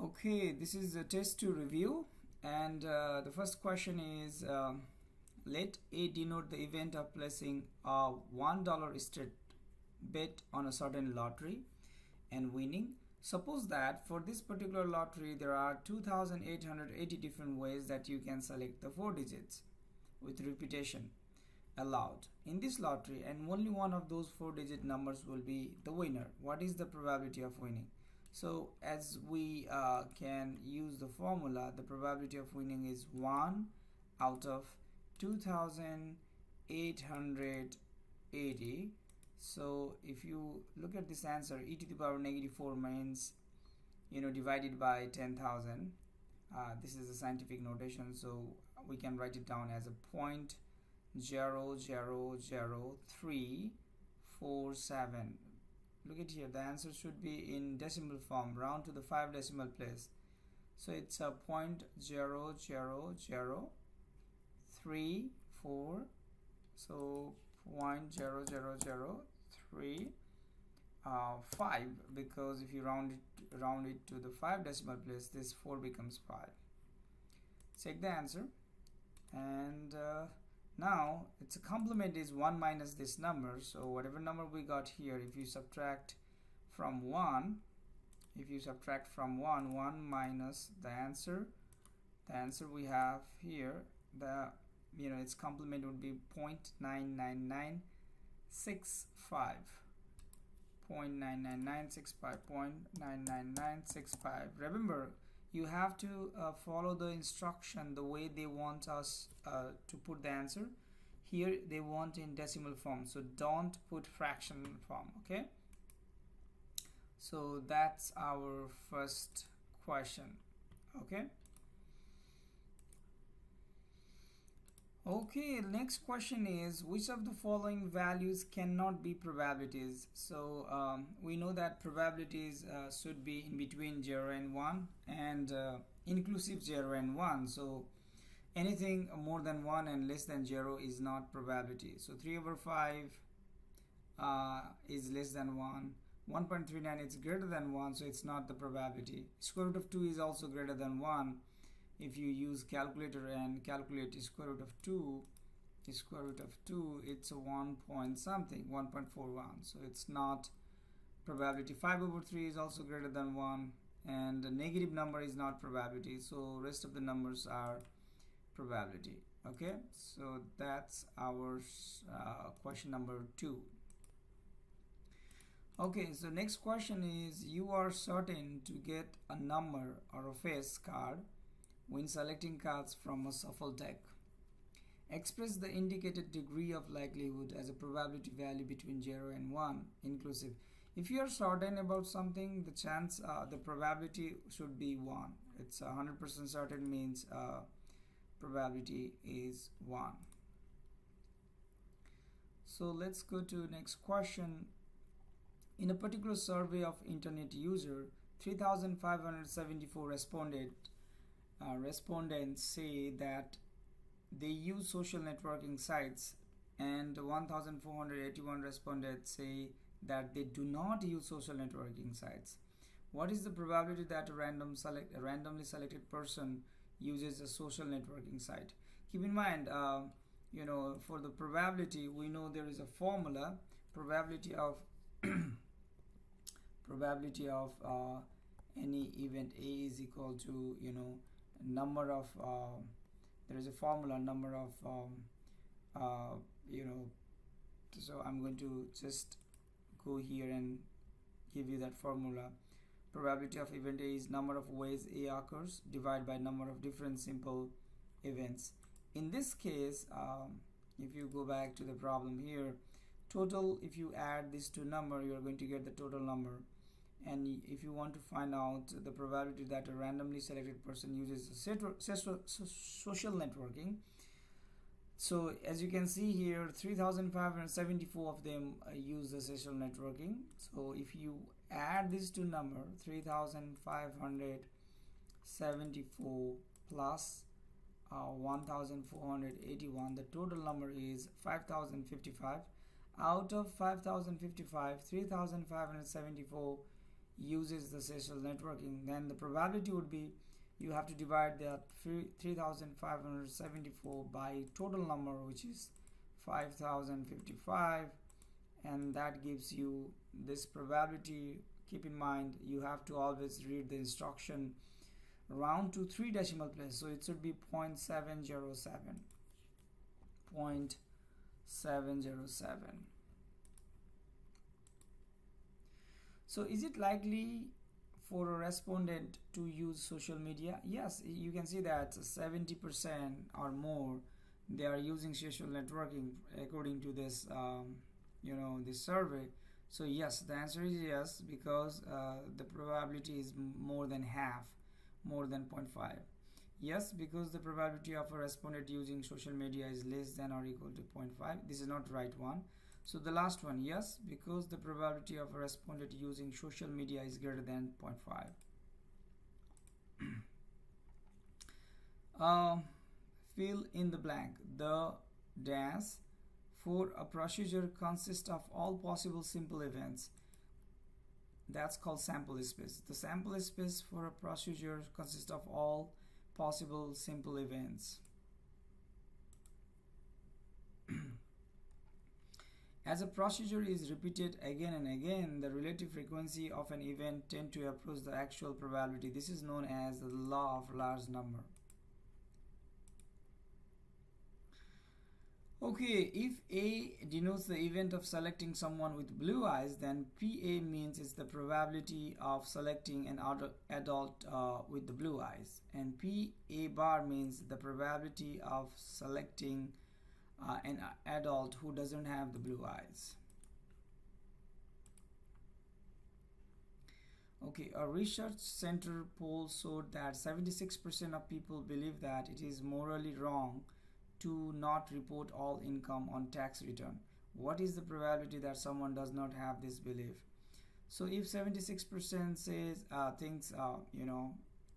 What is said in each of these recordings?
Okay, this is a test to review, and the first question is let A denote the event of placing a $1 stake bet on a certain lottery and winning. Suppose that for this particular lottery there are 2880 different ways that you can select the 4 digits with repetition allowed in this lottery, and only one of those 4 digit numbers will be the winner. What is the probability of winning? So as we can use the formula, the probability of winning is 1 out of 2880. So if you look at this answer, e to the power -4 means divided by 10,000. This is a scientific notation, so we can write it down as a 0.0000347. Look at here, the answer should be in decimal form, round to the 5 decimal place. So it's a 0.00034, so 0.00035, because if you round it to the 5 decimal place, this 4 becomes 5. Check the answer, and now its complement is 1 minus this number. So whatever number we got here, if you subtract from 1, 1 minus the answer we have here, its complement would be 0.99965. 0.99965. Remember, you have to follow the instruction the way they want us to put the answer. Here they want in decimal form, so don't put fraction form. Okay, so that's our first question. Okay, next question is, which of the following values cannot be probabilities? So we know that probabilities should be in between 0 and 1 and inclusive 0 and 1. So anything more than 1 and less than 0 is not probability. So 3/5 is less than 1. 1.39 is greater than 1, so it's not the probability. Square root of 2 is also greater than 1. If you use calculator and calculate square root of 2, it's a 1 point something, 1.41, so it's not probability. 5/3 is also greater than 1, and a negative number is not probability, so rest of the numbers are probability. Okay, so that's our question number 2. Okay, so next question is, you are certain to get a number or a face card when selecting cards from a shuffle deck. Express the indicated degree of likelihood as a probability value between 0 and 1 inclusive. If you are certain about something, the probability should be 1. It's 100% certain, means probability is 1. So let's go to next question. In a particular survey of internet user, 3,574 respondents say that they use social networking sites, and 1,481 respondents say that they do not use social networking sites. What is the probability that a randomly selected person uses a social networking site? Keep in mind, for the probability, we know there is a formula. Probability of any event A is equal to number of there is a formula, number of so I'm going to just go here and give you that formula. Probability of event A is number of ways A occurs divided by number of different simple events. In this case, if you go back to the problem here, total, if you add these two numbers, you are going to get the total number. And if you want to find out the probability that a randomly selected person uses social networking, so as you can see here, 3,574 of them use the social networking. So if you add these two numbers, 3,574 plus 1,481, the total number is 5,055. Out of 5,055, 3,574 uses the social networking, then the probability would be you have to divide that 3574 by total number, which is 5055, and that gives you this probability. Keep in mind you have to always read the instruction round to 3 decimal place, so it should be 0.707. 0.707. So is it likely for a respondent to use social media? Yes, you can see that 70% or more they are using social networking according to this this survey. So yes, the answer is yes, because the probability is more than half, more than 0.5. Yes, because the probability of a respondent using social media is less than or equal to 0.5. This is not the right one. So the last one, yes, because the probability of a respondent using social media is greater than 0.5. Fill in the blank. The dash for a procedure consists of all possible simple events. That's called sample space. The sample space for a procedure consists of all possible simple events. As a procedure is repeated again and again, the relative frequency of an event tend to approach the actual probability. This is known as the law of large number. Okay, if A denotes the event of selecting someone with blue eyes, then PA means it's the probability of selecting an adult with the blue eyes, and PA bar means the probability of selecting an adult who doesn't have the blue eyes. Okay, a research center poll showed that 76% of people believe that it is morally wrong to not report all income on tax return. What is the probability that someone does not have this belief? So if 76% says thinks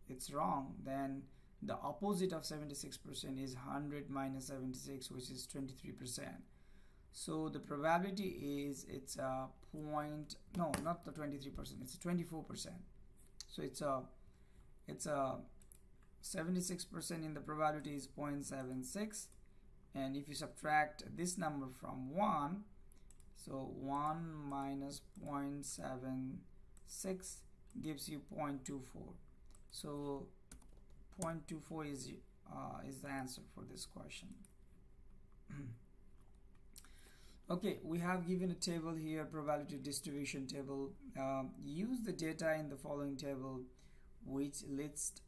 it's wrong, then the opposite of 76% is 100 minus 76, which is 23%. So the probability is it's not the 23%, it's 24%. So it's 76% in the probability is 0.76, and if you subtract this number from 1, so 1 minus 0.76 gives you 0.24. So 0.24 is the answer for this question. Okay, we have given a table here, probability distribution table. Use the data in the following table, which lists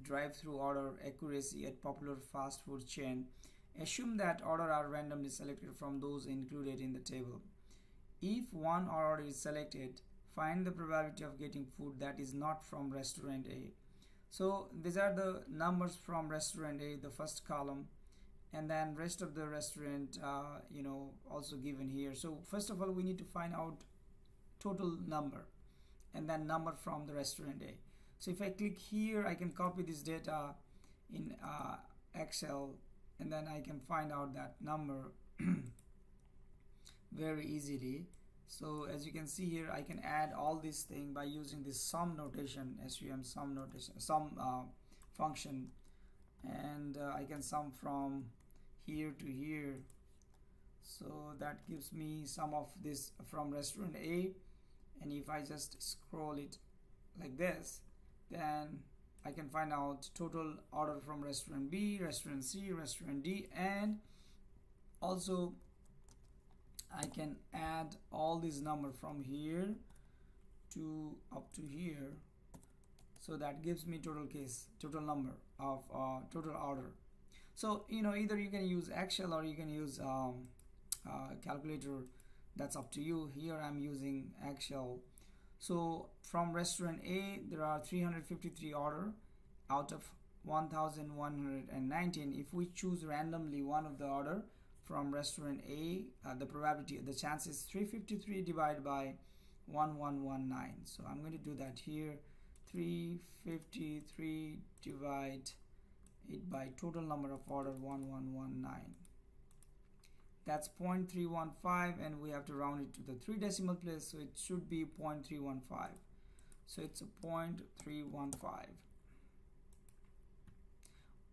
drive-through order accuracy at popular fast food chain. Assume that orders are randomly selected from those included in the table. If one order is selected, find the probability of getting food that is not from restaurant A. So these are the numbers from restaurant A, the first column, and then rest of the restaurant also given here. So first of all, we need to find out total number and then number from the restaurant A. So if I click here, I can copy this data in Excel, and then I can find out that number very easily. So as you can see here, I can add all this thing by using this sum notation, SUM sum notation, sum function, and I can sum from here to here. So that gives me sum of this from restaurant A, and if I just scroll it like this, then I can find out total order from restaurant B, restaurant C, restaurant D, and also I can add all these number from here to up to here. So that gives me total number of total order. So either you can use Excel or you can use calculator. That's up to you. Here I'm using Excel. So from restaurant A, there are 353 order out of 1119. If we choose randomly one of the order from restaurant A, the chance is 353 divided by 1119. So I'm going to do that here. 353 divide it by total number of order 1119. That's 0.315, and we have to round it to the 3 decimal place, so it should be 0.315. So it's a 0.315.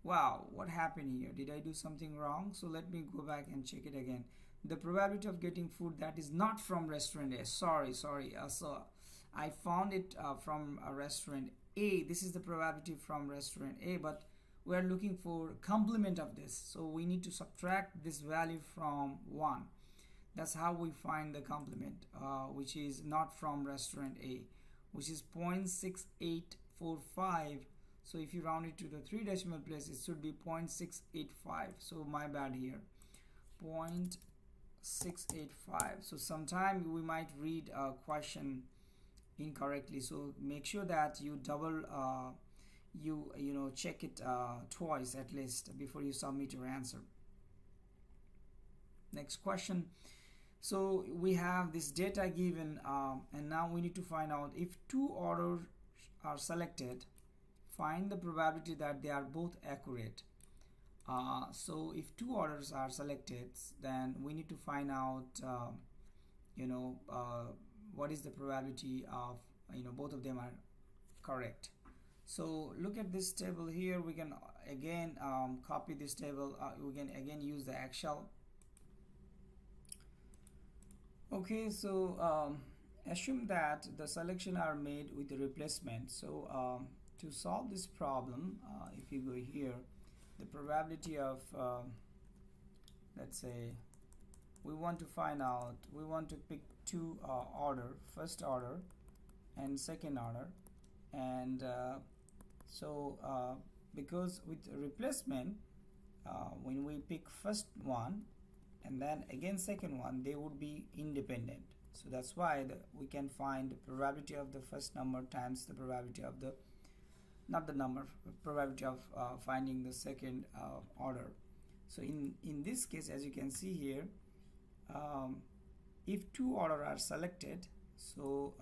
Wow, what happened here? Did I do something wrong? So let me go back and check it again. The probability of getting food that is not from restaurant A. Sorry. So I found it from a restaurant A. This is the probability from restaurant A, but we are looking for complement of this. So we need to subtract this value from 1. That's how we find the complement, which is not from restaurant A, which is 0.6845. So if you round it to the 3 decimal place, it should be 0.685. So my bad here, 0.685. So sometime we might read a question incorrectly. So make sure that you double check it twice at least before you submit your answer. Next question. So we have this data given, and now we need to find out if 2 orders are selected. Find the probability that they are both accurate. So if 2 orders are selected, then we need to find out what is the probability of both of them are correct. So look at this table here. We can again copy this table. We can again use the Excel. Okay, so assume that the selection are made with the replacement. So to solve this problem, if you go here, the probability of let's say we want to pick 2 order, first order and second order, and because with replacement, when we pick first one and then again second one, they would be independent. So that's why we can find the probability of the first number times the probability of the probability of finding the second order. So in this case, as you can see here, if 2 order are selected, so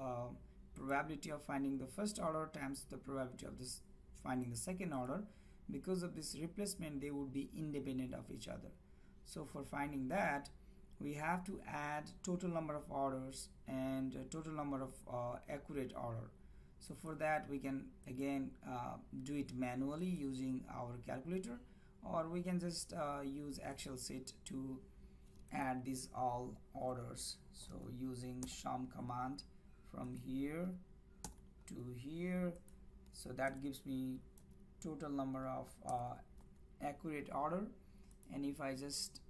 probability of finding the first order times the probability of this finding the second order, because of this replacement they would be independent of each other. So for finding that, we have to add total number of orders and total number of accurate order. So for that, we can again do it manually using our calculator, or we can just use Excel sheet to add these all orders. So using sum command from here to here, so that gives me total number of accurate order. And if I just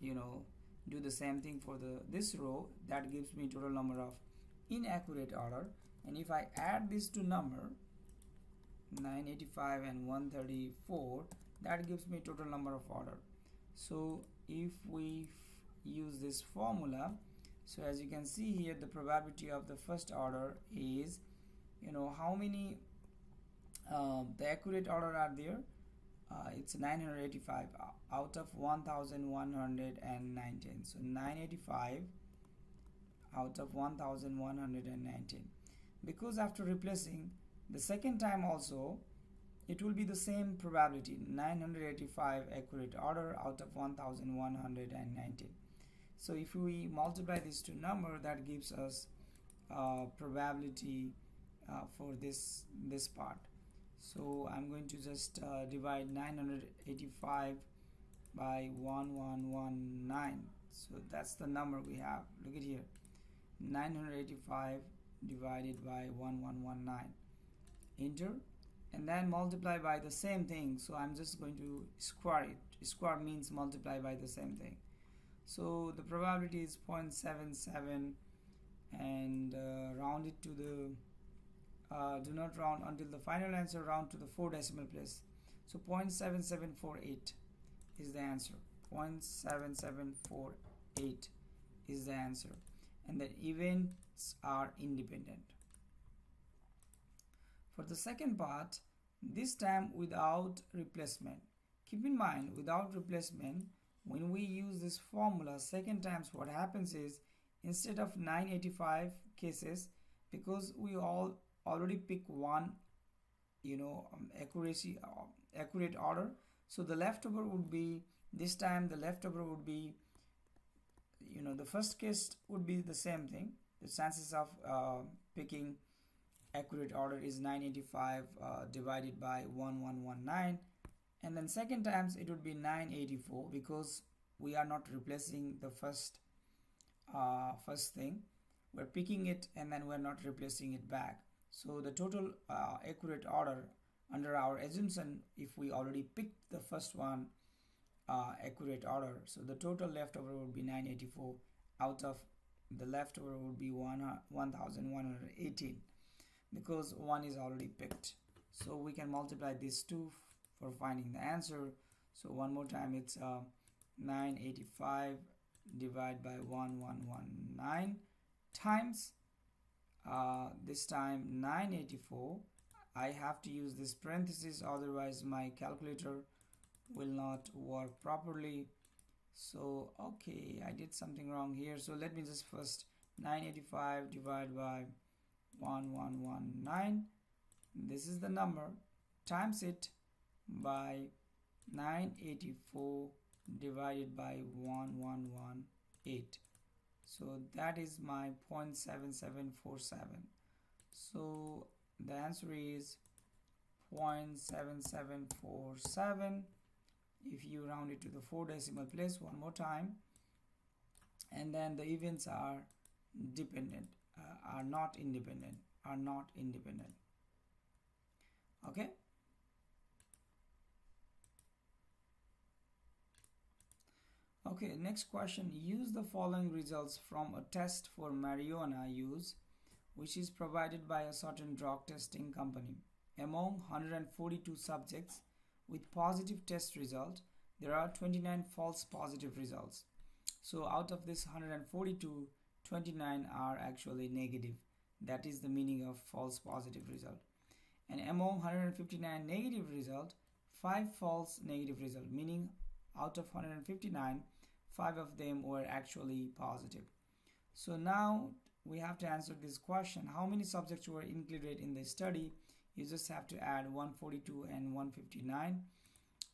do the same thing for this row, that gives me total number of inaccurate order. And if I add these two number 985 and 134, that gives me total number of order. So if we use this formula, so as you can see here, the probability of the first order is how many the accurate order are there. It's 985 out of 1119. So 985 out of 1119. Because after replacing the second time also, it will be the same probability, 985 accurate order out of 1119. So if we multiply these two numbers, that gives us probability for this part. So I'm going to just divide 985 by 1119. So that's the number we have. Look at here, 985 divided by 1119. Enter, and then multiply by the same thing. So I'm just going to square it. Square means multiply by the same thing. So the probability is 0.77, and round it to the do not round until the final answer, round to the 4 decimal place. So 0.7748 is the answer. 0.7748 is the answer, and the events are independent. For the second part, this time without replacement. Keep in mind, without replacement, when we use this formula second times, what happens is, instead of 985 cases, because we already pick one accurate order, so the leftover would be, this time the leftover would be, the first case would be the same thing. The chances of picking accurate order is 985 divided by 1119, and then second times it would be 984 because we are not replacing the first thing, we're picking it and then we're not replacing it back. So the total accurate order under our assumption, if we already picked the first one accurate order, so the total leftover would be 984 out of the leftover would be 1118 because one is already picked. So we can multiply these two for finding the answer. So one more time, it's 985 divided by 1119 times this time 984. I have to use this parenthesis, otherwise my calculator will not work properly. So okay, I did something wrong here, so let me just first 985 divided by 1119, this is the number, times it by 984 divided by 1118. So that is my 0.7747. So the answer is 0.7747 if you round it to the 4 decimal place one more time. And then the events are dependent, are not independent. Okay. Okay, next question. Use the following results from a test for marijuana use which is provided by a certain drug testing company. Among 142 subjects with positive test result, there are 29 false positive results. So out of this 142, 29 are actually negative. That is the meaning of false positive result. And among 159 negative result, 5 false negative result, meaning out of 159, 5 of them were actually positive. So now we have to answer this question: how many subjects were included in the study? You just have to add 142 and 159.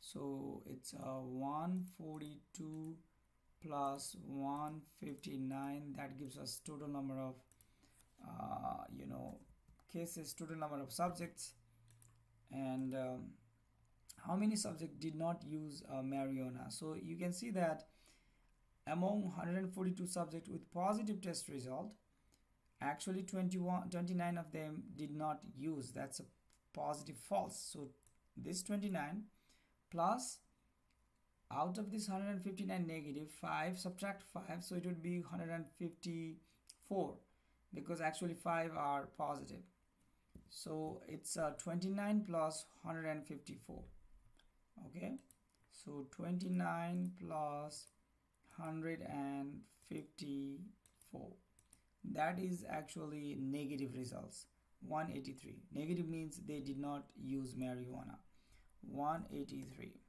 So it's 142 plus 159. That gives us total number of cases, total number of subjects. And how many subjects did not use marijuana? So you can see that among 142 subjects with positive test result, actually 29 of them did not use. That's a positive false. So this 29 plus out of this 159 negative, 5 subtract 5, so it would be 154 because actually 5 are positive. So it's 29 plus 154. Okay, so 29 plus 154, that is actually negative results. 183. Negative means they did not use marijuana. 183.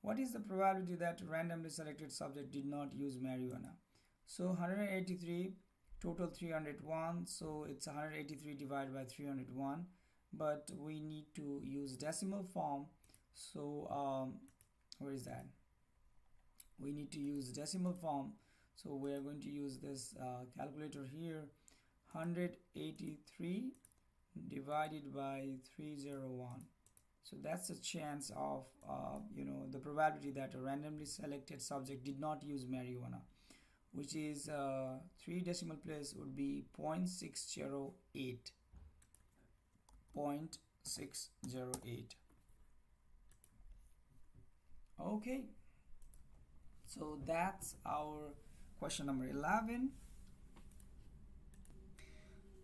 What is the probability that randomly selected subject did not use marijuana? So 183, total 301, so it's 183 divided by 301, but we need to use decimal form. So where is that? We need to use decimal form, so we are going to use this calculator here. 183 divided by 301, so that's a chance of the probability that a randomly selected subject did not use marijuana, which is 3 decimal place would be 0.608. 0.608. Okay, so that's our question number 11.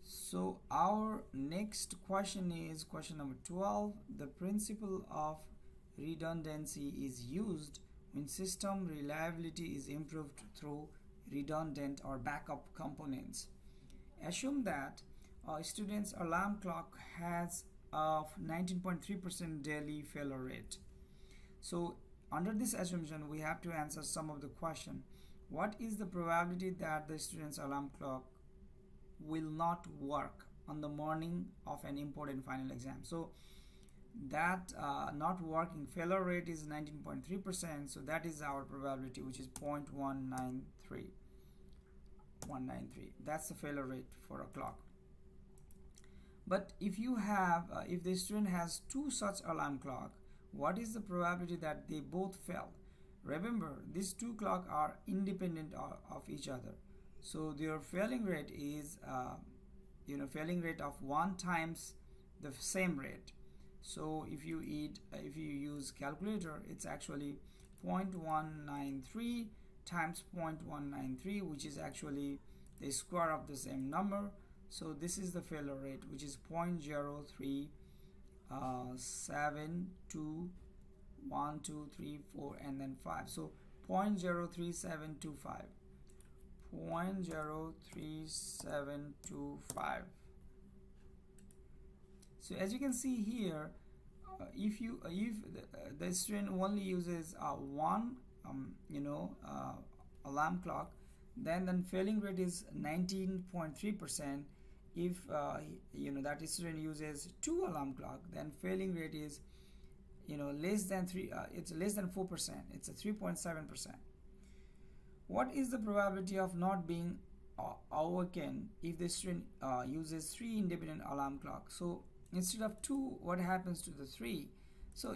So our next question is question number 12. The principle of redundancy is used when system reliability is improved through redundant or backup components. Assume that a student's alarm clock has a 19.3% daily failure rate. So under this assumption, we have to answer some of the question. What is the probability that the student's alarm clock will not work on the morning of an important final exam? So that not working failure rate is 19.3%, so that is our probability, which is 0.193. 193. That's the failure rate for a clock. But if you have if the student has two such alarm clock, what is the probability that they both fail? Remember, these two clocks are independent of each other, so their failing rate is failing rate of 1 times the same rate. So if you use calculator, it's actually 0.193 times 0.193, which is actually the square of the same number. So this is the failure rate, which is 0.03721, 2, 3, 4, and then 5. So 0.03725. 0.03725. So as you can see here, if the student only uses one alarm clock, then failing rate is 19.3%. If that student uses two alarm clock, then failing rate is less than 3. It's less than 4%. It's a 3.7%. What is the probability of not being awakened if the student uses 3 independent alarm clocks? So instead of 2, what happens to the 3? So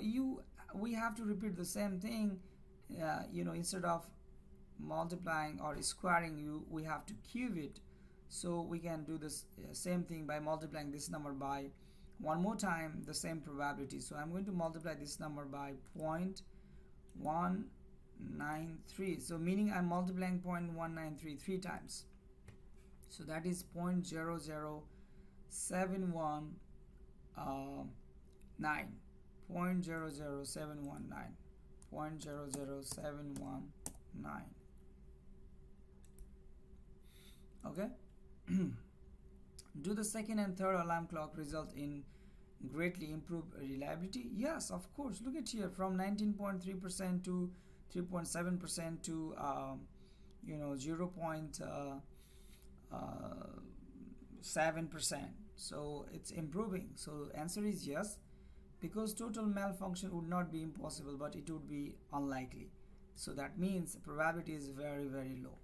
we have to repeat the same thing. Instead of multiplying or squaring, we have to cube it. So we can do this same thing by multiplying this number by one more time the same probability. So I'm going to multiply this number by 0.193. So meaning I'm multiplying 0.193 3 times. So that is 0.00719. 0.00719. 0.00719. Okay. Do the second and third alarm clock result in greatly improved reliability? Yes, of course. Look at here, from 19.3% to 3.7% to 0.7%. So it's improving. So answer is yes, because total malfunction would not be impossible, but it would be unlikely. So that means the probability is very, very low.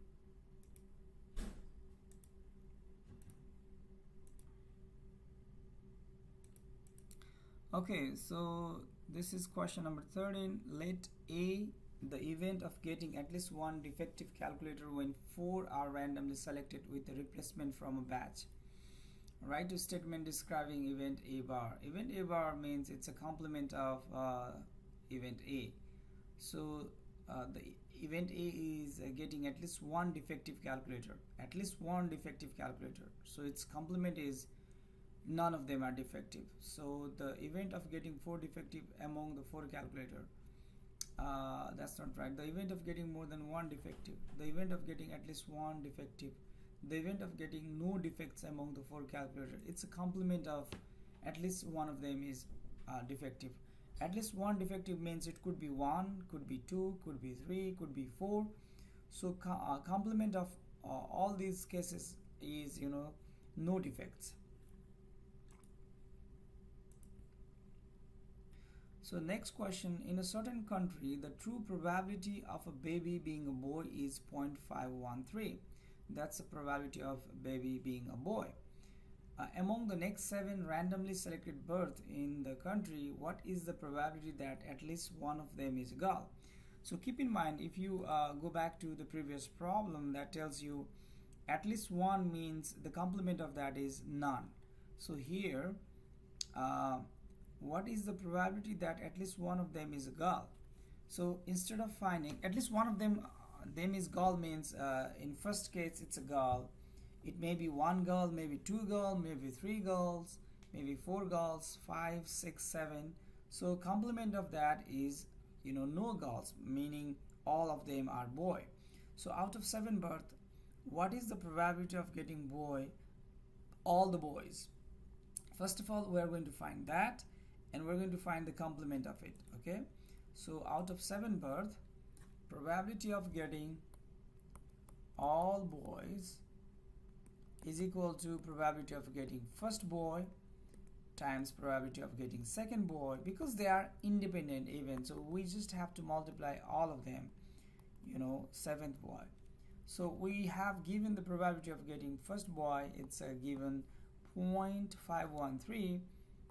Okay, so this is question number 13. Let A the event of getting at least one defective calculator when 4 are randomly selected with a replacement from a batch. Write a statement describing event A bar. Event A bar means it's a complement of event A. So the event A is getting at least one defective calculator. At least one defective calculator. So its complement is none of them are defective. So the event of getting 4 defective among the 4 calculator, that's not right. The event of getting more than one defective, the event of getting at least one defective, the event of getting no defects among the 4 calculator, it's a complement of at least one of them is defective. At least one defective means it could be 1, could be 2, could be 3, could be 4. So complement of all these cases is no defects. So next question, in a certain country, the true probability of a baby being a boy is 0.513. That's the probability of a baby being a boy. Among the next 7 randomly selected births in the country, what is the probability that at least one of them is a girl? So keep in mind, if you go back to the previous problem, that tells you at least one means the complement of that is none. So here, what is the probability that at least one of them is a girl? So instead of finding at least one of them is girl means in first case it's a girl. It may be 1 girl, maybe 2 girls, maybe 3 girls, maybe 4 girls, 5, 6, 7. So complement of that is no girls, meaning all of them are boy. So out of 7 births, what is the probability of getting boy, all the boys? First of all, we are going to find that, and we're going to find the complement of it. Okay, so out of 7 births, probability of getting all boys is equal to probability of getting first boy times probability of getting second boy, because they are independent events, so we just have to multiply all of them, 7th boy. So we have given the probability of getting first boy, it's a given 0.513.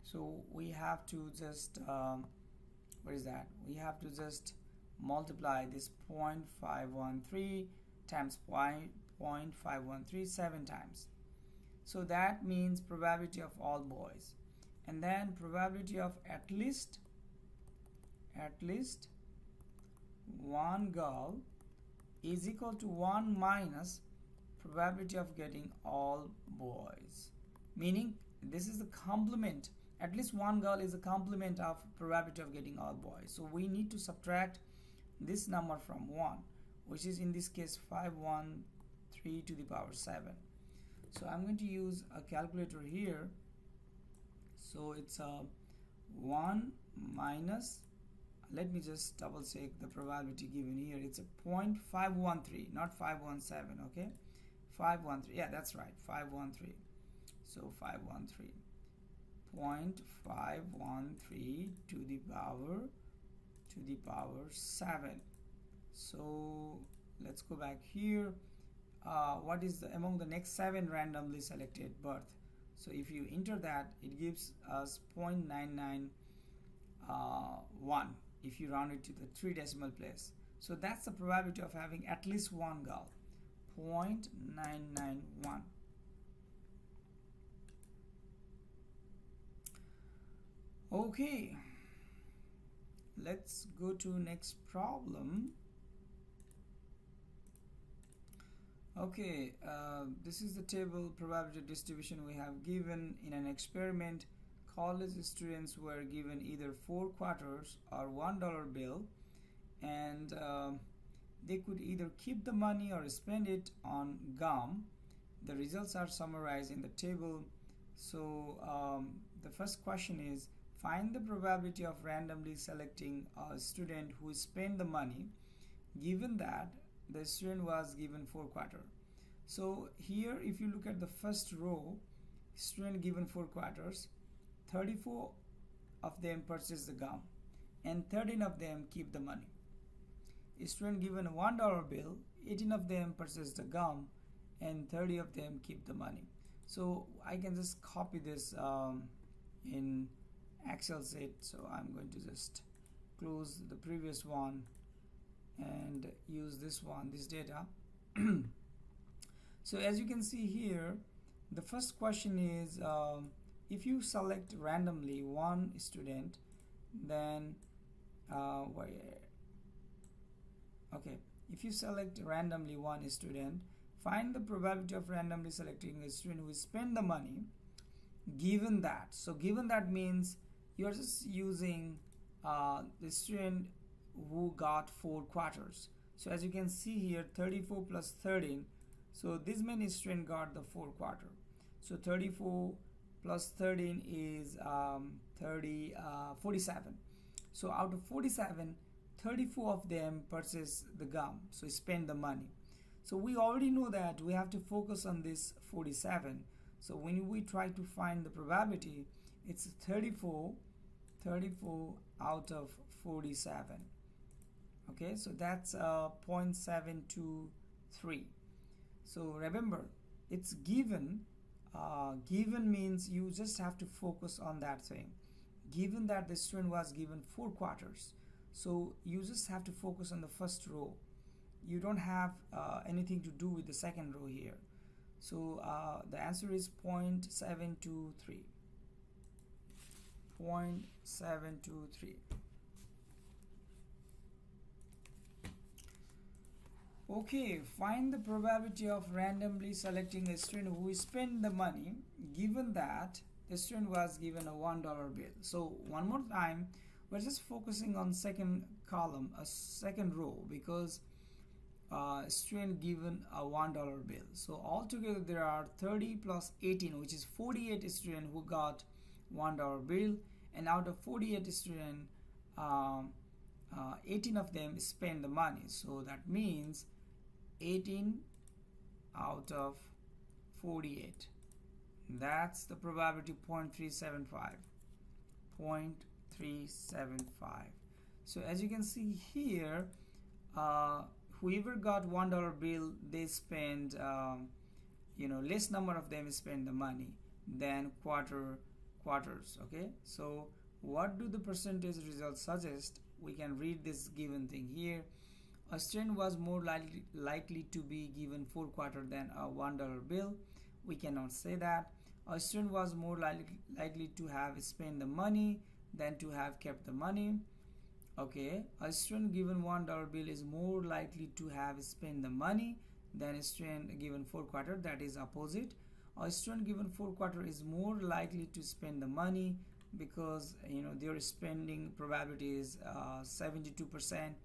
So we have to just what is that, we have to just multiply this 0.513 times 0.513 7 times. So that means probability of all boys, and then probability of at least one girl is equal to 1 minus probability of getting all boys, meaning this is the complement. At least one girl is a complement of probability of getting all boys. So we need to subtract this number from 1, which is in this case 513 to the power 7. So I'm going to use a calculator here. So it's a 1 minus, let me just double check the probability given here. It's a 0.513, not 517, okay? 513, yeah, that's right, 513. So 513, 0.513 to the power 7. So let's go back here. What is among the next 7 randomly selected birth? So if you enter that, it gives us 0.991 if you round it to the 3 decimal place. So that's the probability of having at least one girl, 0.991. Okay, let's go to next problem. Okay, this is the table probability distribution we have given in an experiment. College students were given either 4 quarters or $1 bill, and they could either keep the money or spend it on gum. The results are summarized in the table. So the first question is, find the probability of randomly selecting a student who spent the money, given that the student was given 4 quarters. So here, if you look at the first row, student given 4 quarters, 34 of them purchase the gum and 13 of them keep the money. A student given a $1 bill, 18 of them purchase the gum and 30 of them keep the money. So I can just copy this in Excel sheet. So I'm going to just close the previous one and use this one, this data. So as you can see here, the first question is, if you select randomly one student, then if you select randomly one student, find the probability of randomly selecting a student who spent the money, given that. So given that means you're just using the student who got 4 quarters. So as you can see here, 34 plus 13, so this many student got the 4 quarter. So 34 plus 13 is 47. So out of 47, 34 of them purchase the gum, so spend the money. So we already know that we have to focus on this 47. So when we try to find the probability, it's 34 out of 47. Okay, so that's 0.723. So remember, it's given. Given means you just have to focus on that thing. Given that the student was given 4 quarters, so you just have to focus on the first row. You don't have anything to do with the second row here. So the answer is 0.723. 0.723. Okay, find the probability of randomly selecting a student who spent the money, given that the student was given a $1 bill. So one more time, we're just focusing on second column, a second row, because student given a $1 bill. So altogether there are 30 plus 18, which is 48 students who got $1 bill, and out of 48 students, 18 of them spend the money. So that means 18 out of 48. That's the probability, 0.375. 0.375. So as you can see here, whoever got $1 bill, they spend less number of them spend the money than quarters. Okay, so what do the percentage results suggest? We can read this given thing here. A student was more likely to be given 4 quarters than a $1 bill. We cannot say that. A student was more likely to have spent the money than to have kept the money. Okay, a student given $1 bill is more likely to have spent the money than a student given 4 quarters. That is opposite. A student given 4 quarters is more likely to spend the money because their spending probability is 72%,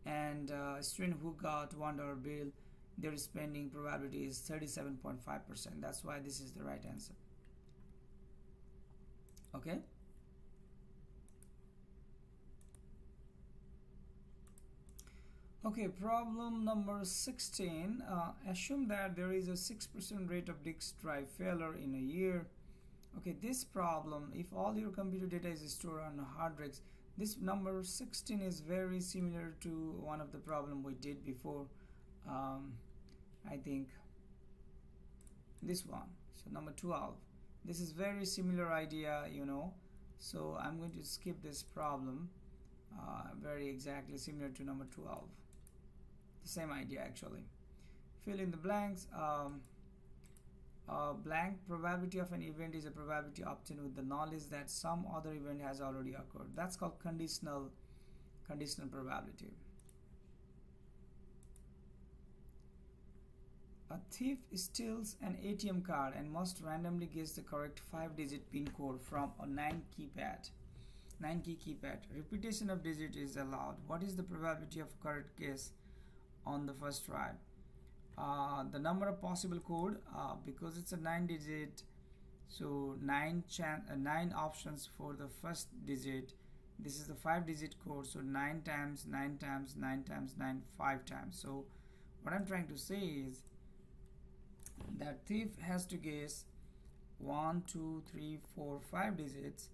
and a student who got $1 bill, their spending probability is 37.5%. That's why this is the right answer. Okay. Okay, problem number 16. Assume that there is a 6% rate of disk drive failure in a year. Okay, this problem, if all your computer data is stored on hard drives, this number 16 is very similar to one of the problem we did before. I think this one. So number 12. This is very similar idea, So I'm going to skip this problem. Very exactly similar to number 12. The same idea actually. Fill in the blanks. Blank probability of an event is a probability obtained with the knowledge that some other event has already occurred. That's called conditional probability. A thief steals an ATM card and must randomly guess the correct 5-digit PIN code from a 9-key keypad. Repetition of digit is allowed. What is the probability of correct guess on the first try? The number of possible code, because it's a 9-digit, so 9 options for the first digit. This is the 5-digit code, so 9 times 9 times 9 times 9, 5 times. So what I'm trying to say is that thief has to guess 1, 2, 3, 4, 5 digits,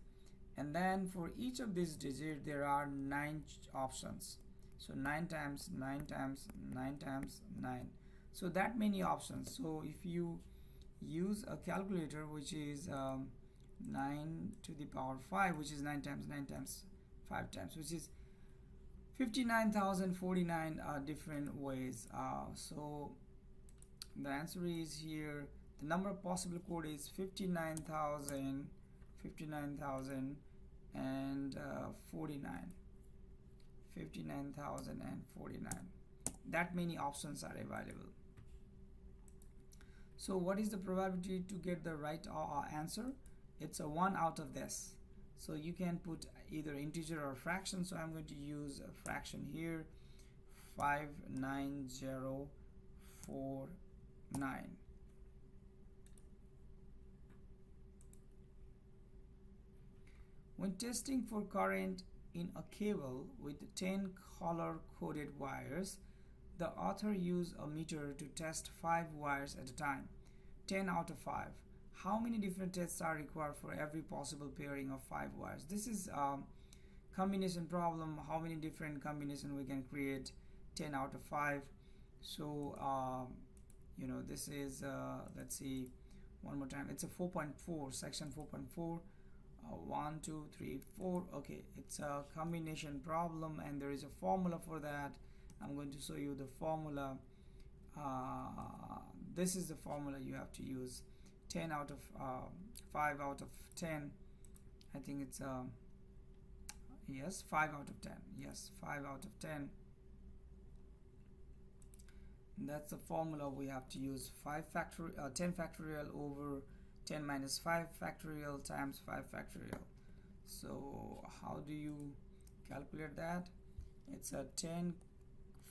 and then for each of these digits there are 9 options. So 9 times 9 times 9 times 9. So that many options. So if you use a calculator, which is 9 to the power 5, which is 9 times 9 times 5 times, which is 59,049 different ways. So the answer is here. The number of possible code is 59,000 and 49. 59,049. That many options are available. So what is the probability to get the right answer? It's a 1 out of this. So you can put either integer or fraction. So I'm going to use a fraction here. 59049. When testing for current in a cable with 10 color-coded wires, the author used a meter to test 5 wires at a time. 10 out of 5. How many different tests are required for every possible pairing of 5 wires? This is a combination problem. How many different combinations we can create? 10 out of 5. So this is let's see one more time. It's a 4.4, section 4.4. 1, 2, 3, 4. Okay, it's a combination problem and there is a formula for that. I'm going to show you the formula. This is the formula you have to use. 10 out of 5 out of 10. I think it's yes, 5 out of 10. Yes, 5 out of 10. That's the formula we have to use. 10 factorial over 10 minus 5 factorial times 5 factorial. So how do you calculate that? It's a 10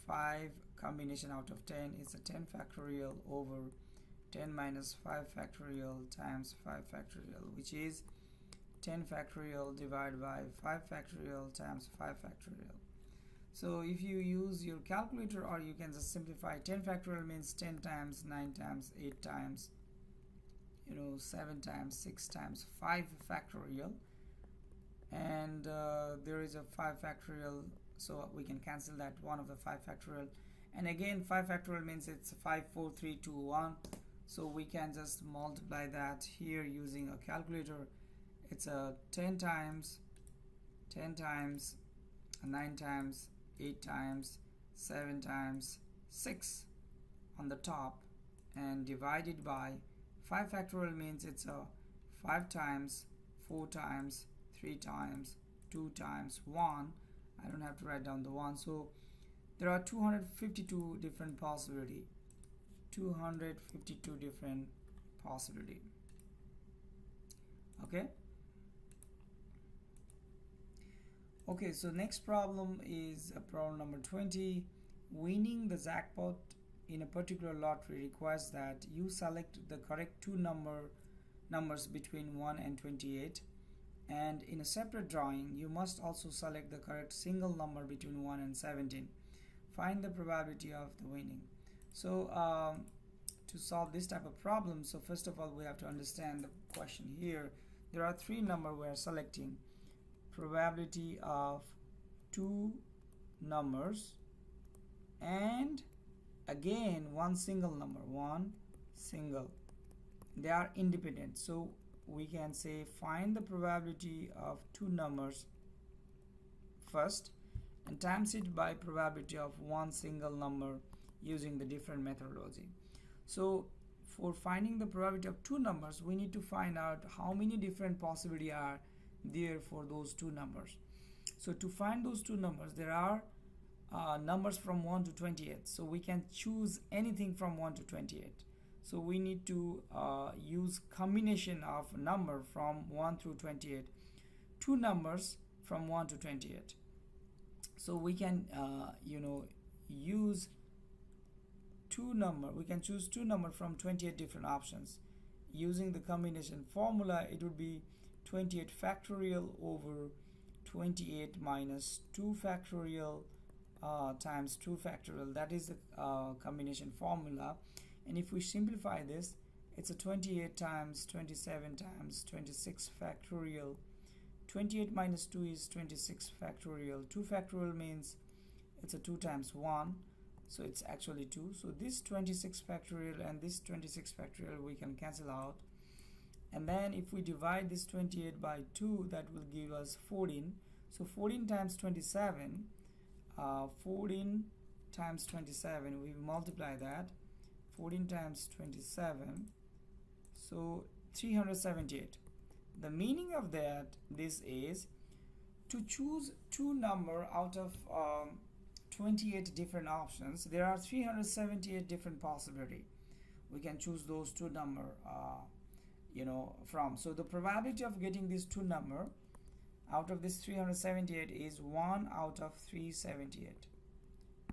5 combination out of 10. It's a 10 factorial over 10 minus 5 factorial times 5 factorial, which is 10 factorial divided by 5 factorial times 5 factorial. So if you use your calculator, or you can just simplify, 10 factorial means 10 times, 9 times, 8 times, 7 times, 6 times, 5 factorial, and there is a 5 factorial, so we can cancel that one of the 5 factorial, And again, 5 factorial means it's 5 4 3 2 1. So we can just multiply that here using a calculator. It's a 10 times 9 times 8 times 7 times 6 on the top, and divided by 5 factorial means it's a 5 times 4 times 3 times 2 times 1. I don't have to write down the 1. So there are 252 different possibility. 252 different possibility. Okay. Okay, so next problem is problem number 20. Winning the jackpot in a particular lottery requires that you select the correct two numbers between 1 and 28, and in a separate drawing you must also select the correct single number between 1 and 17. Find the probability of the winning. So to solve this type of problem, so first of all we have to understand the question here. There are three numbers we are selecting. Probability of two numbers and again one single number, one single. They are independent, so we can say find the probability of two numbers first and times it by probability of one single number using the different methodology. So for finding the probability of two numbers, we need to find out how many different possibilities are there for those two numbers. So to find those two numbers, there are numbers from 1 to 28, so we can choose anything from 1 to 28. So we need to use combination of number from 1 through 28, two numbers from 1 to 28. So we can use two number, we can choose two number from 28 different options. Using the combination formula, it would be 28 factorial over 28 minus 2 factorial times 2 factorial. That is the combination formula. And if we simplify this, it's a 28 times 27 times 26 factorial. 28 minus 2 is 26 factorial. 2 factorial means it's a 2 times 1, so it's actually 2. So this 26 factorial and this 26 factorial we can cancel out. And then if we divide this 28 by 2, that will give us 14. So 14 times 27, 14 times 27, we multiply that. 14 times 27, so 378. The meaning of this is to choose two number out of 28 different options. There are 378 different possibility. We can choose those two number from. So the probability of getting these two number out of this 378 is 1 out of 378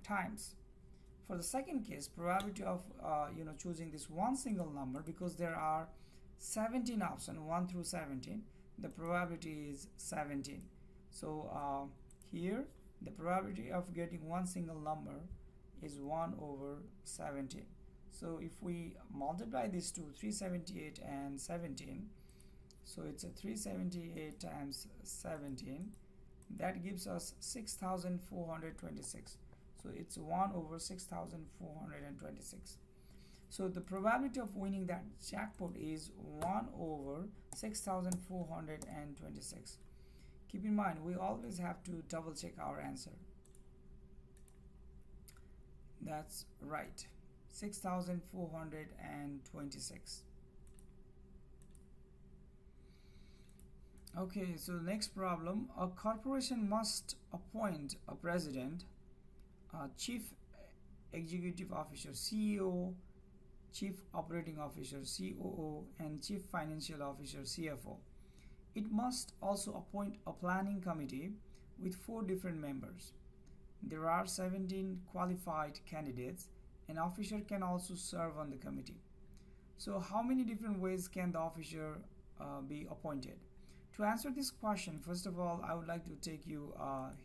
times. For the second case, probability of choosing this one single number, because there are 17 options 1 through 17, the probability is 17. So here the probability of getting one single number is 1 over 17. So if we multiply these two, 378 and 17, so it's a 378 times 17, that gives us 6,426. So it's 1 over 6,426. So the probability of winning that jackpot is 1 over 6,426. Keep in mind, we always have to double check our answer. That's right, 6,426. Okay, so the next problem. A corporation must appoint a president, chief executive officer CEO, chief operating officer COO, and chief financial officer CFO. It must also appoint a planning committee with 4 different members. There are 17 qualified candidates. An officer can also serve on the committee. So how many different ways can the officer be appointed? To answer this question, first of all, I would like to take you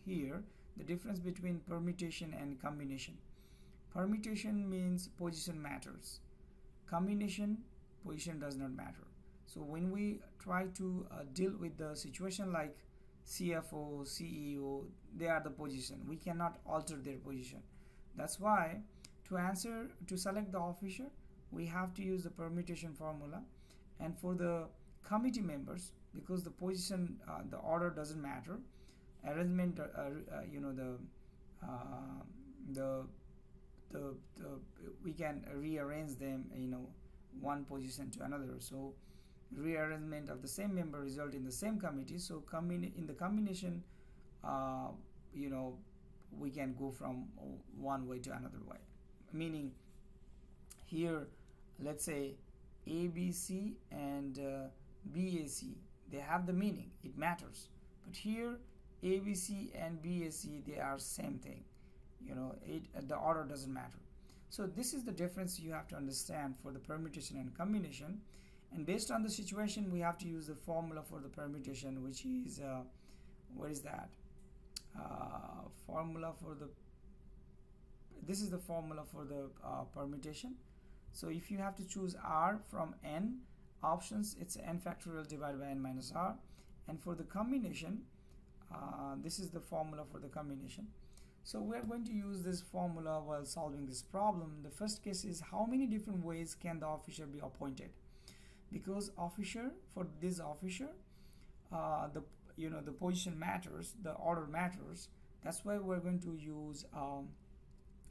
here the difference between permutation and combination. Permutation means position matters. Combination, position does not matter. So when we try to deal with the situation like CFO, CEO, they are the position. We cannot alter their position. that's why to select the officer, we have to use the permutation formula. And for the committee members, because the position, the order doesn't matter, arrangement, you know, the the we can rearrange them, you know, one position to another. So rearrangement of the same member result in the same committee. So in the combination, uh, you know, we can go from one way to another way. Meaning here, let's say ABC and BAC, they have the meaning, it matters. But here ABC and BAC, they are same thing. You know, the order doesn't matter. So this is the difference you have to understand for the permutation and combination. And based on the situation, we have to use the formula for the permutation, which is what is that? Formula for the This is the formula for the permutation. So if you have to choose R from n options, it's n factorial divided by n minus R. And for the combination, this is the formula for the combination. So we're going to use this formula while solving this problem. The first case is how many different ways can the officer be appointed? Because for this officer, the position matters, the order matters. That's why we're going to use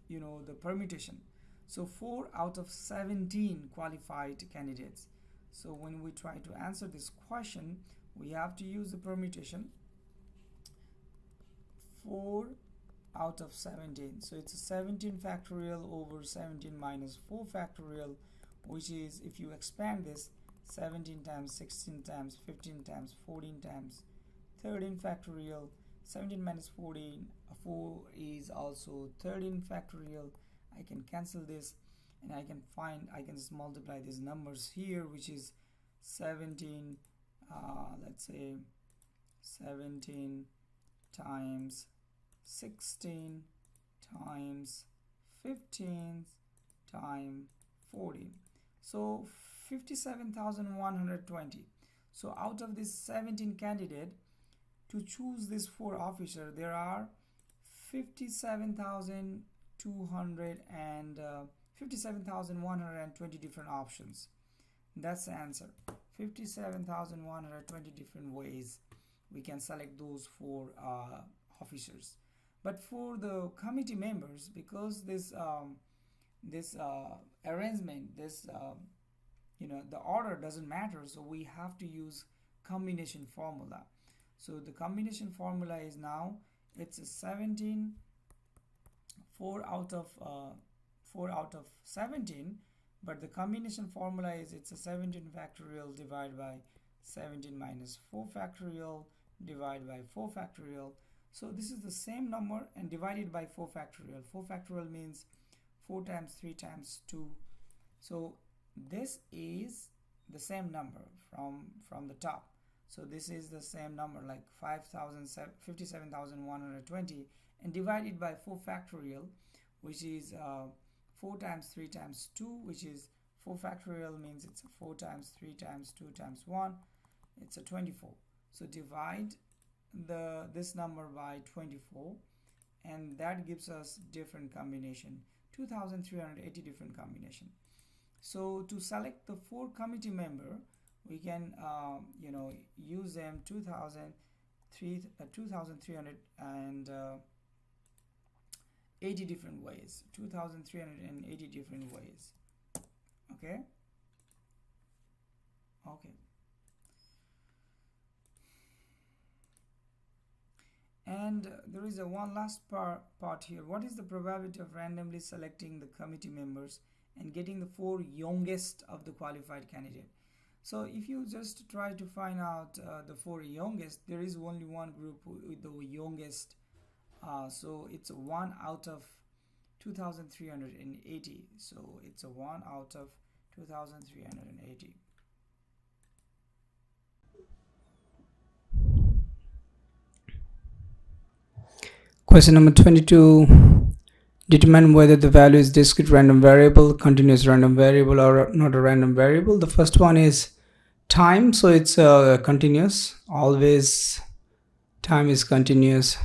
the permutation. So 4 out of 17 qualified candidates. So when we try to answer this question, we have to use the permutation. 4 out of 17. So it's a 17 factorial over 17 minus 4 factorial, which is, if you expand this, 17 times 16 times 15 times 14 times 13 factorial. 17 minus 14, 4 is also 13 factorial. I can cancel this, and I can just multiply these numbers here, which is 17, let's say 17 times 16 times 15 times 14. So 57,120. So out of this 17 candidate, to choose this 4 officer, there are 57,120 different options. That's the answer. 57,120 different ways we can select those 4 officers. But for the committee members, because this arrangement, the order doesn't matter, so we have to use combination formula. So the combination formula is now, it's a 17, 4 out of 17, but the combination formula is, it's a 17 factorial divided by 17 minus 4 factorial divided by 4 factorial. So this is the same number and divided by 4 factorial. 4 factorial means 4 times 3 times 2. So this is the same number from the top. So this is the same number, like 57,120, and divided by 4 factorial, which is 4 times 3 times 2, which is 4 factorial means it's 4 times 3 times 2 times 1, it's a 24. So divide this number by 24, and that gives us different combination, 2,380 different combination. So to select the 4 committee member, we can use them 2,380 different ways. 2,380 different ways. Okay. And there is one last part here. What is the probability of randomly selecting the committee members and getting the 4 youngest of the qualified candidate? So if you just try to find out the 4 youngest, there is only one group with the youngest. So it's a 1 out of 2,380. So it's a 1 out of 2,380. Question number 22. Determine whether the value is discrete random variable, continuous random variable, or not a random variable. The first one is time. So it's continuous. Always time is continuous.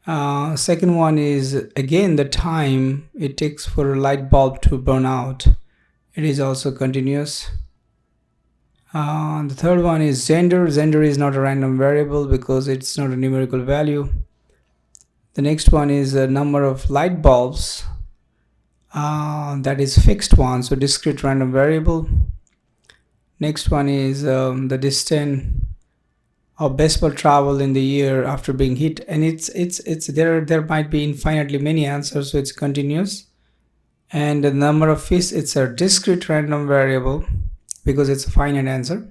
Second one is again the time it takes for a light bulb to burn out. It is also continuous. The third one is gender. Gender is not a random variable because it's not a numerical value. The next one is the number of light bulbs. That is fixed one, so discrete random variable. Next one is the distance of baseball travel in the year after being hit, and it's there might be infinitely many answers, so it's continuous. And the number of fish, it's a discrete random variable because it's a finite answer.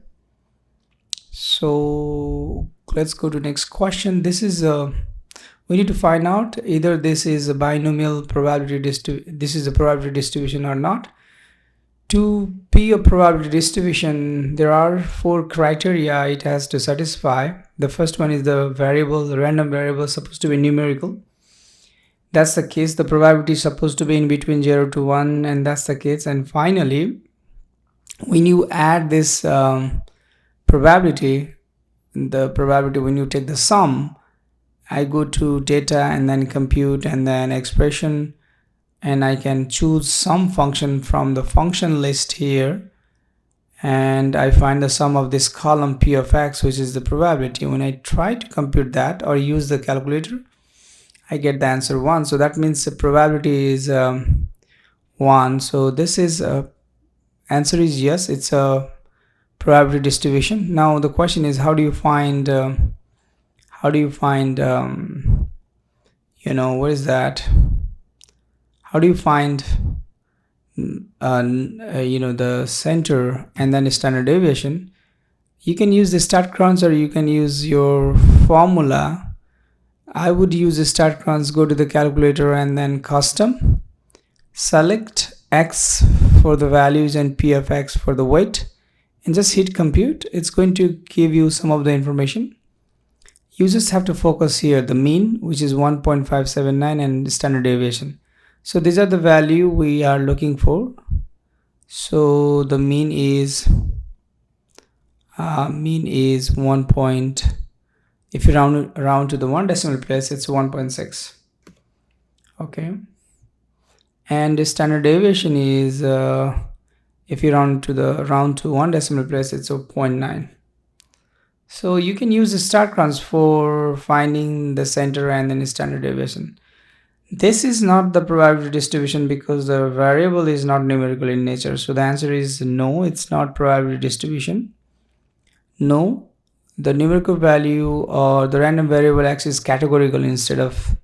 So let's go to next question. This is we need to find out either this is a binomial probability this is a probability distribution or not. To be a probability distribution, there are 4 criteria it has to satisfy. The first one is the random variable is supposed to be numerical. That's the case. The probability is supposed to be in between 0 to 1, and that's the case. And finally, when you add this probability, when you take the sum, I go to data and then compute and then expression, and I can choose some function from the function list here, and I find the sum of this column p of x, which is the probability. When I try to compute that or use the calculator, I get the answer 1. So that means the probability is 1. So this is answer is yes, it's a probability distribution. Now the question is, how do you find what is that? How do you find the center and then standard deviation? You can use the start crunch or you can use your formula. I would use the start crunch, go to the calculator and then custom, select x for the values and p of x for the weight, and just hit compute. It's going to give you some of the information. You just have to focus here, the mean, which is 1.579, and standard deviation. So these are the value we are looking for. So the mean is 1. If you round to the 1 decimal place, it's 1.6. Okay. And the standard deviation is if you round to 1 decimal place, it's 0.9. So you can use the start crunch for finding the center and then standard deviation. This is not the probability distribution because the variable is not numerical in nature. So the answer is no, it's not probability distribution. No, the numerical value or the random variable x is categorical instead of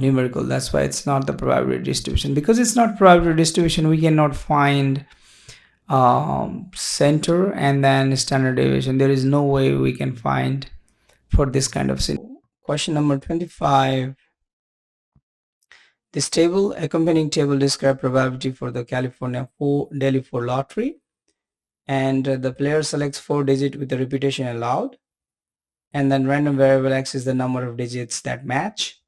numerical. That's why it's not the probability distribution. Because it's not probability distribution, we cannot find center and then standard deviation. There is no way we can find for this kind of scenario. Question number 25. This table, accompanying table, describe probability for the California Daily 4 lottery, and the player selects 4 digits with the repetition allowed, and then random variable x is the number of digits that match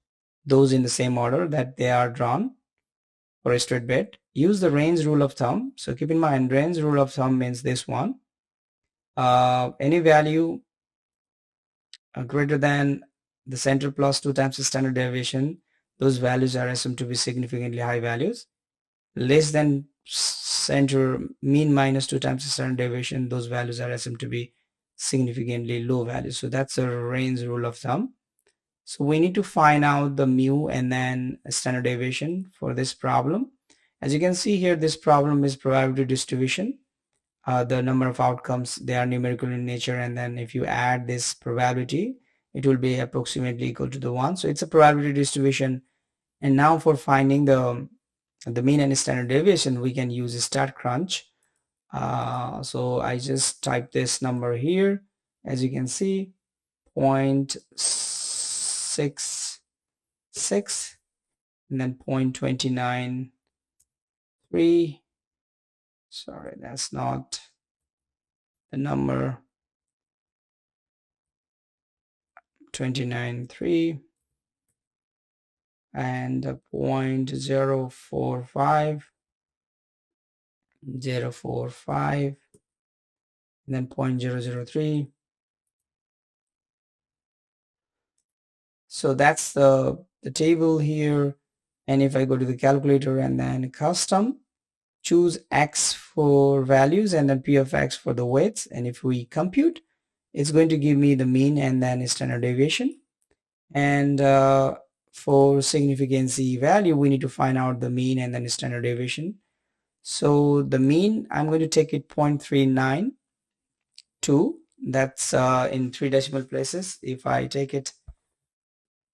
those in the same order that they are drawn for a straight bet. Use the range rule of thumb. So keep in mind, range rule of thumb means this one. Any value greater than the center plus 2 times the standard deviation, those values are assumed to be significantly high values. Less than center mean minus 2 times the standard deviation, those values are assumed to be significantly low values. So that's a range rule of thumb. So we need to find out the mu and then standard deviation for this problem. As you can see here, this problem is probability distribution. The number of outcomes, they are numerical in nature, and then if you add this probability, it will be approximately equal to the 1. So it's a probability distribution. And now for finding the mean and standard deviation, we can use a start crunch. So I just type this number here. As you can see, 0.66 and then 0.293. Sorry, that's not the number. 293 and 0.045, and then 0.003. So that's the table here. And if I go to the calculator and then custom, choose X for values and then P of X for the weights, and if we compute, it's going to give me the mean and then standard deviation. And for significancy value, we need to find out the mean and then standard deviation. So the mean, I'm going to take it 0.392. That's in 3 decimal places. If I take it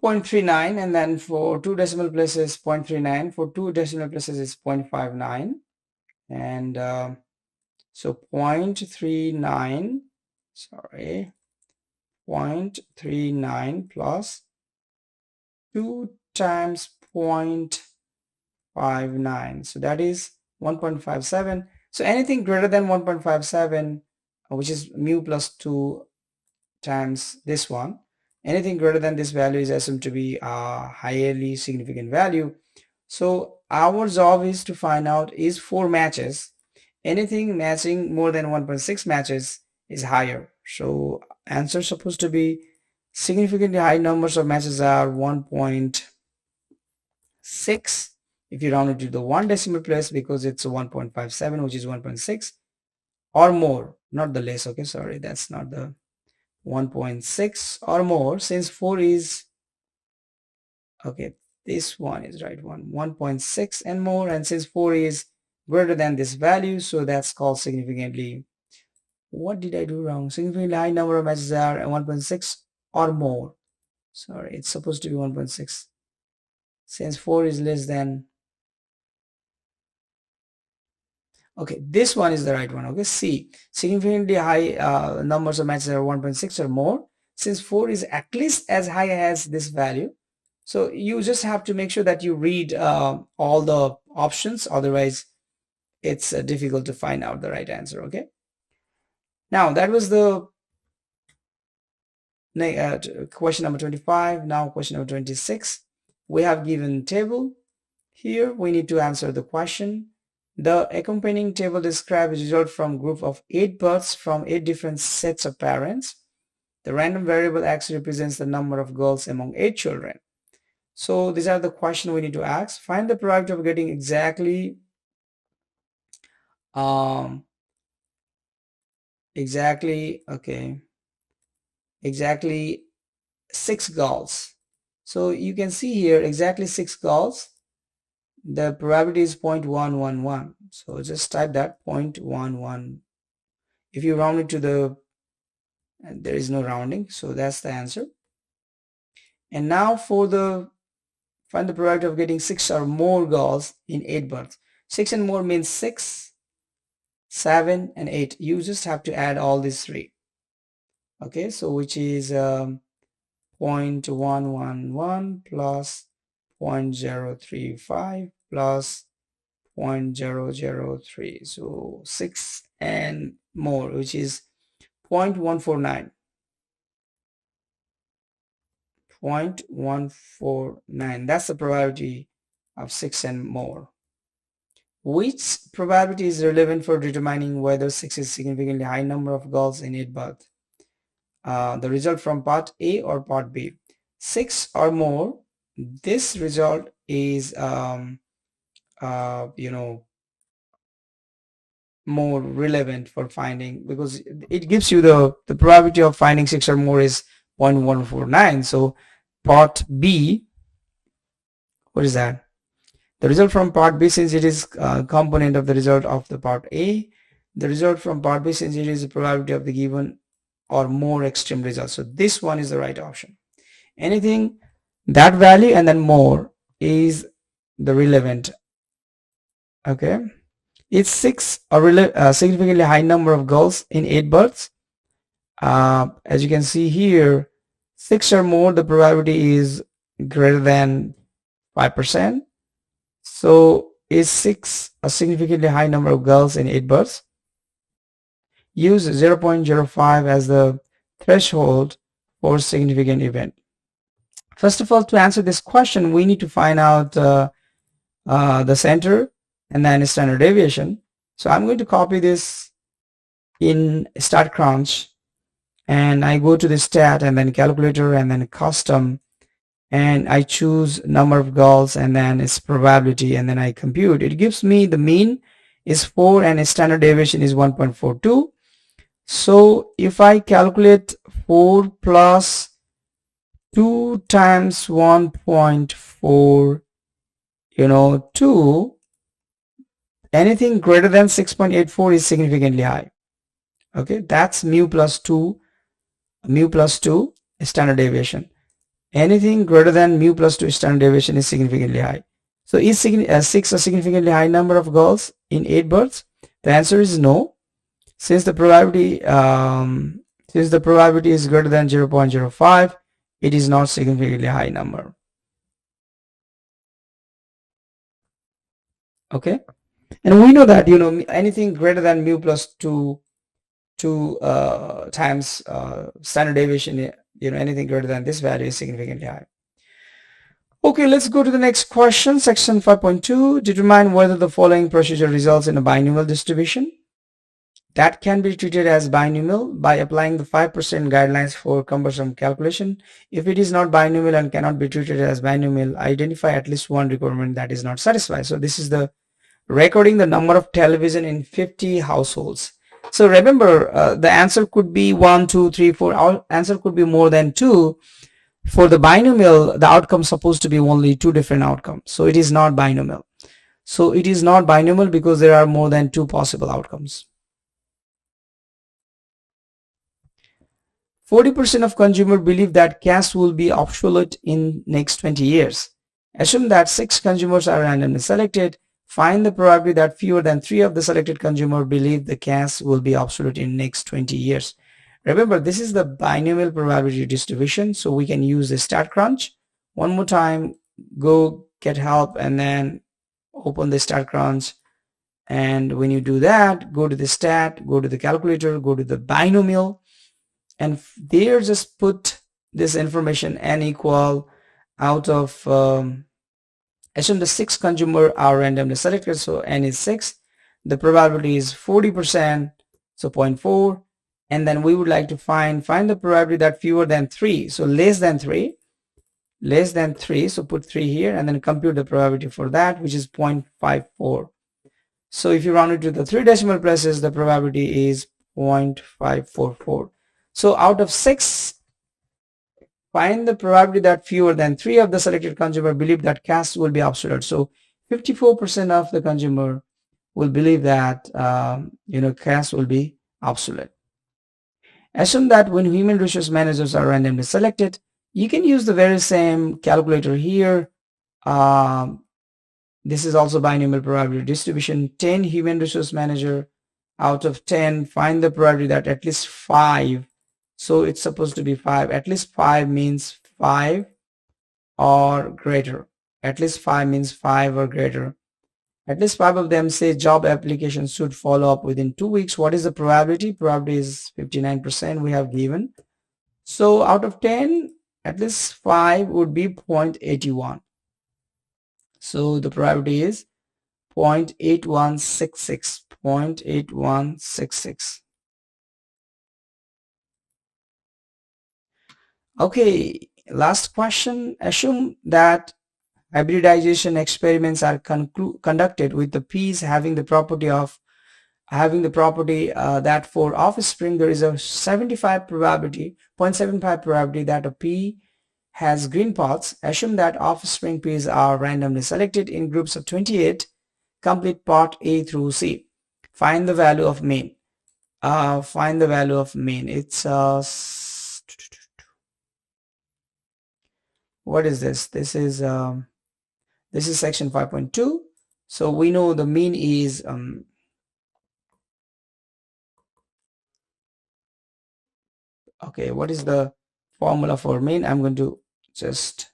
0.39, and then for 2 decimal places 0.39, for 2 decimal places is 0.59, and so 0.39, sorry, 0.39 plus 2 times 0.59, so that is 1.57. So anything greater than 1.57, which is mu plus 2 times this one, anything greater than this value is assumed to be a highly significant value. So our job is to find out is 4 matches. Anything matching more than 1.6 matches is higher. So answer supposed to be significantly high numbers of matches are 1.6 if you round it to the 1 decimal place, because it's 1.57, which is 1.6 or more, not the less. Okay, sorry, that's not the 1.6 or more, since 4 is, okay, this one is right one, 1.6 and more, and since 4 is greater than this value, so that's called significantly, what did I do wrong? Significantly high number of matches are 1.6 or more. Sorry, it's supposed to be 1.6, since 4 is less than, okay, this one is the right one. Okay, C, significantly high numbers of matches are 1.6 or more, since 4 is at least as high as this value. So you just have to make sure that you read all the options, otherwise it's difficult to find out the right answer. Okay, now that was the question number 25. Now question number 26. We have given table. Here we need to answer the question. The accompanying table describes result from group of 8 births from 8 different sets of parents. The random variable X represents the number of girls among 8 children. So these are the questions we need to ask. Find the probability of getting exactly exactly 6 girls. So you can see here exactly 6 girls. The probability is 0.111. So just type that 0.11. If you round it to the, there is no rounding, so that's the answer. And now for the find the probability of getting 6 or more girls in 8 births. 6 and more means 6, 7 and 8. You just have to add all these 3. Okay, so which is 0.111 plus 0.035 plus 0.003. So 6 and more, which is 0.149. 0.149. That's the probability of 6 and more. Which probability is relevant for determining whether 6 is significantly high number of girls in 8 births? The result from part A or part B? 6 or more. This result is more relevant for finding, because it gives you the probability of finding 6 or more is 0.149. So part B, what is that? The result from part B, since it is a component of the result of the part A. The result from part B, since it is the probability of the given or more extreme result. So this one is the right option. Anything that value and then more is the relevant. Okay, it's 6 or significantly high number of girls in 8 births. As you can see here, 6 or more, the probability is greater than 5%. So is 6 a significantly high number of girls in 8 births? Use 0.05 as the threshold for significant event. First of all, to answer this question, we need to find out the center and then standard deviation. So I'm going to copy this in StatCrunch, and I go to the stat and then calculator and then custom, and I choose number of girls and then its probability, and then I compute. It gives me the mean is 4 and its standard deviation is 1.42. So if I calculate 4 plus 2 times 1.4, 2, anything greater than 6.84 is significantly high. Okay, that's mu plus 2 standard deviation. Anything greater than mu plus 2 standard deviation is significantly high. So is 6 a significantly high number of girls in 8 births? The answer is no. Since the probability is greater than 0.05, it is not significantly high number. Okay, and we know that anything greater than mu plus 2 times standard deviation, anything greater than this value is significantly high. Okay, let's go to the next question. Section 5.2, determine whether the following procedure results in a binomial distribution that can be treated as binomial by applying the 5% guidelines for cumbersome calculation. If it is not binomial and cannot be treated as binomial, identify at least one requirement that is not satisfied. So this is the recording the number of television in 50 households. So remember, the answer could be 1, 2, 3, 4. Our answer could be more than 2. For the binomial, the outcome is supposed to be only 2 different outcomes. So it is not binomial. So it is not binomial because there are more than 2 possible outcomes. 40% of consumers believe that cash will be obsolete in next 20 years. Assume that 6 consumers are randomly selected. Find the probability that fewer than 3 of the selected consumers believe the cash will be obsolete in next 20 years. Remember, this is the binomial probability distribution, so we can use the StatCrunch. One more time, go get help and then open the StatCrunch. And when you do that, go to the stat, go to the calculator, go to the binomial, and there just put this information n equal out of assume the 6 consumers are randomly selected, so n is 6. The probability is 40%, so 0.4. And then we would like to find the probability that fewer than 3, so less than 3, so put 3 here and then compute the probability for that, which is 0.54. So if you round it to the 3 decimal places, the probability is 0.544. So out of 6, find the probability that fewer than 3 of the selected consumer believe that cash will be obsolete. So 54% of the consumer will believe that cash will be obsolete. Assume that when human resource managers are randomly selected, you can use the very same calculator here. This is also binomial probability distribution. 10 human resource manager out of 10, find the probability that at least 5, so it's supposed to be 5, at least 5 means 5 or greater. At least 5 means 5 or greater. At least 5 of them say job applications should follow up within 2 weeks. What is the probability? Probability is 59% we have given. So out of 10, at least 5 would be 0.81. So the probability is 0.8166. 0.8166. Okay, last question. Assume that hybridization experiments are conducted with the P's having the property that for offspring there is a 0.75 probability that a P has green pods. Assume that offspring P's are randomly selected in groups of 28. Complete part A through C. Find the value of mean. It's what is this? This is section 5.2. So we know the mean is okay, what is the formula for mean? I'm going to just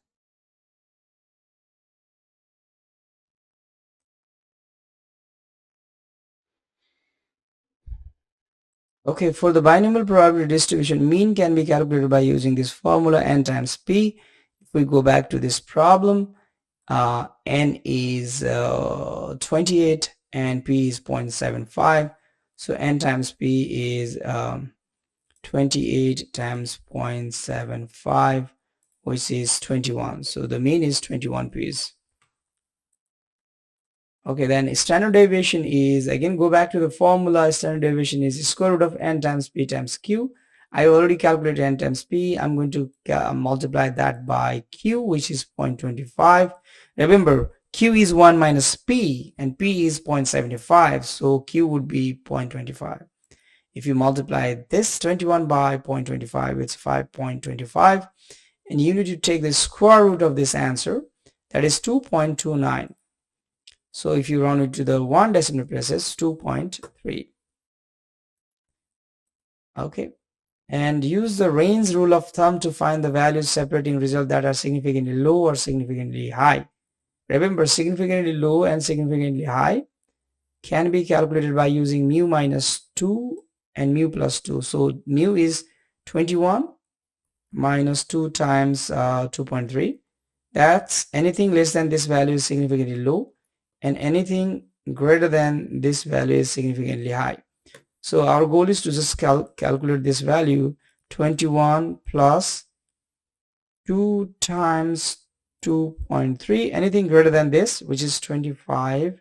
okay, for the binomial probability distribution, mean can be calculated by using this formula n times p. If we go back to this problem, n is 28 and p is 0.75. So n times p is 28 times 0.75, which is 21. So the mean is 21 p's. Okay, then standard deviation is, again, go back to the formula. Standard deviation is square root of n times p times q. I already calculated n times p. I'm going to multiply that by q, which is 0.25. Remember, q is 1 minus p and p is 0.75, so q would be 0.25. If you multiply this 21 by 0.25, it's 5.25, and you need to take the square root of this answer, that is 2.29. So if you round it to the 1 decimal places, 2.3. Okay, and use the range rule of thumb to find the values separating results that are significantly low or significantly high. Remember, significantly low and significantly high can be calculated by using mu minus 2 and mu plus 2. So mu is 21 minus 2 times 2.3. That's anything less than this value is significantly low, and anything greater than this value is significantly high. So our goal is to just calculate this value, 21 plus 2 times 2.3. Anything greater than this, which is 25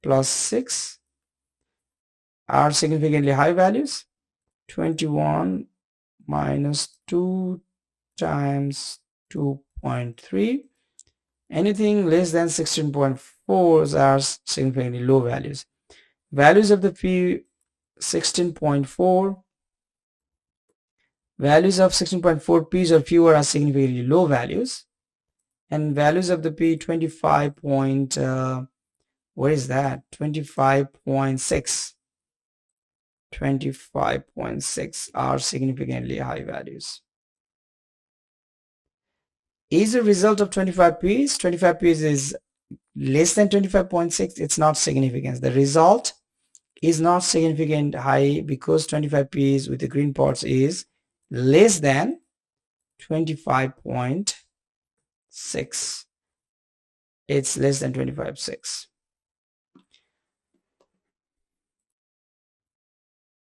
plus 6, are significantly high values. 21 minus 2 times 2.3. Anything less than 16.4 are significantly low values. Values of the p 16.4, values of 16.4 p's or fewer are significantly low values, and values of the p 25 point what is that, 25.6 are significantly high values. Is the result of 25 p's? 25 p's is less than 25.6. It's not significant. The result is not significant high because 25 p's with the green parts is less than 25.6. It's less than 25.6.